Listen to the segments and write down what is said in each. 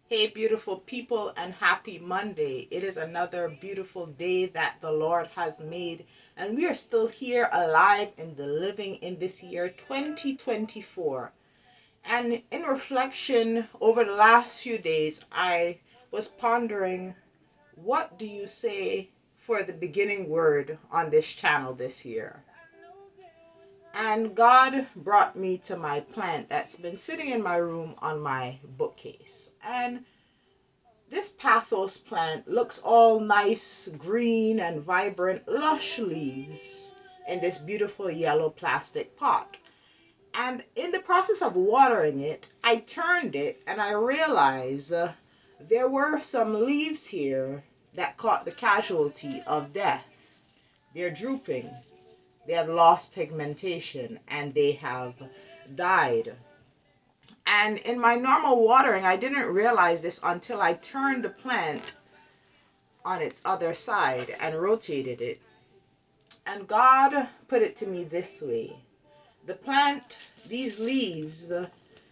Hey, beautiful people, and happy Monday. It is another beautiful day that the Lord has made, and we are still here alive and the living in this year 2024. And in reflection over the last few days, I was pondering, what do you say for the beginning word on this channel this year? And God brought me to my plant that's been sitting in my room on my bookcase. And this pathos plant looks all nice, green and vibrant, lush leaves in this beautiful yellow plastic pot. And in the process of watering it, I turned it and I realized there were some leaves here that caught the casualty of death. They're drooping, they have lost pigmentation, and they have died. And in my normal watering, I didn't realize this until I turned the plant on its other side and rotated it. And God put it to me this way. The plant, these leaves,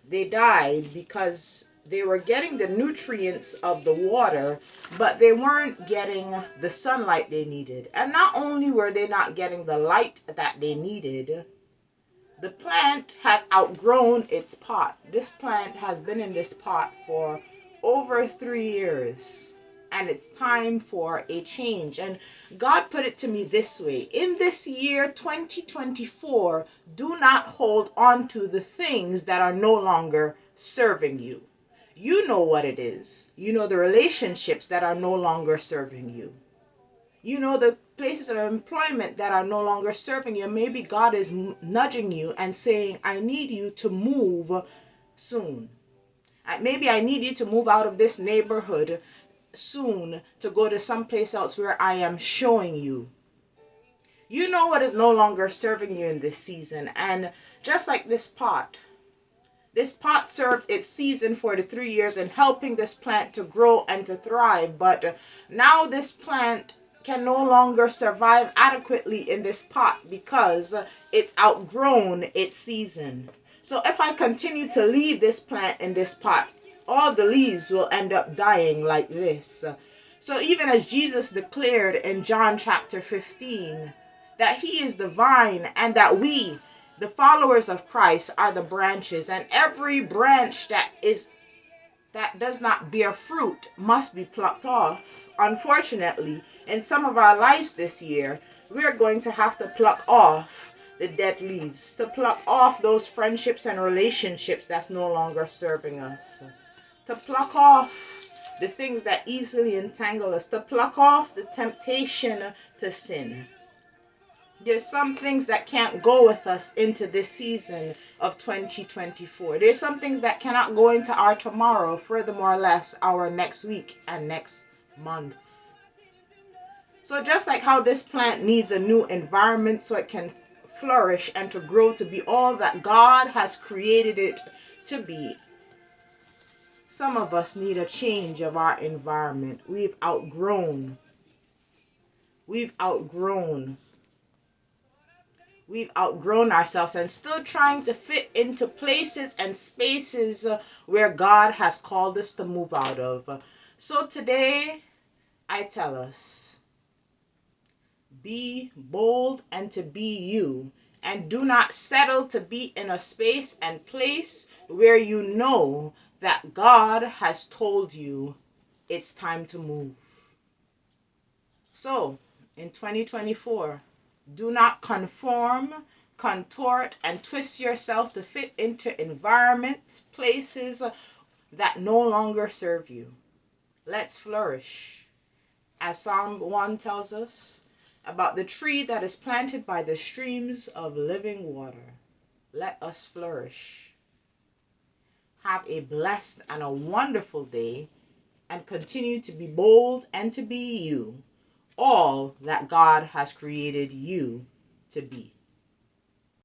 they died because they were getting the nutrients of the water, but they weren't getting the sunlight they needed. And not only were they not getting the light that they needed, the plant has outgrown its pot. This plant has been in this pot for over 3 years. And it's time for a change. And God put it to me this way. In this year 2024, do not hold on to the things that are no longer serving you. You know what it is. You know the relationships that are no longer serving you. You know the places of employment that are no longer serving you. Maybe God is nudging you and saying, I need you to move soon. Maybe I need you to move out of this neighborhood soon to go to someplace else where I am showing you. You know what is no longer serving you in this season. And just like this pot served its season for the 3 years in helping this plant to grow and to thrive. But now this plant can no longer survive adequately in this pot because it's outgrown its season. So if I continue to leave this plant in this pot, all the leaves will end up dying like this. So even as Jesus declared in John chapter 15 that he is the vine and that we, the followers of Christ, are the branches, and every branch that does not bear fruit must be plucked off. Unfortunately, in some of our lives this year, we're going to have to pluck off the dead leaves, to pluck off those friendships and relationships that's no longer serving us, to pluck off the things that easily entangle us, to pluck off the temptation to sin. There's some things that can't go with us into this season of 2024. There's some things that cannot go into our tomorrow, furthermore less our next week and next month. So just like how this plant needs a new environment so it can flourish and to grow to be all that God has created it to be, some of us need a change of our environment. We've outgrown ourselves and still trying to fit into places and spaces where God has called us to move out of. So today, I tell us, be bold and to be you. And do not settle to be in a space and place where you know that God has told you it's time to move. So, in 2024, do not conform, contort, and twist yourself to fit into environments, places that no longer serve you. Let's flourish. As Psalm 1 tells us about the tree that is planted by the streams of living water. Let us flourish. Have a blessed and a wonderful day, and continue to be bold and to be you, all that God has created you to be.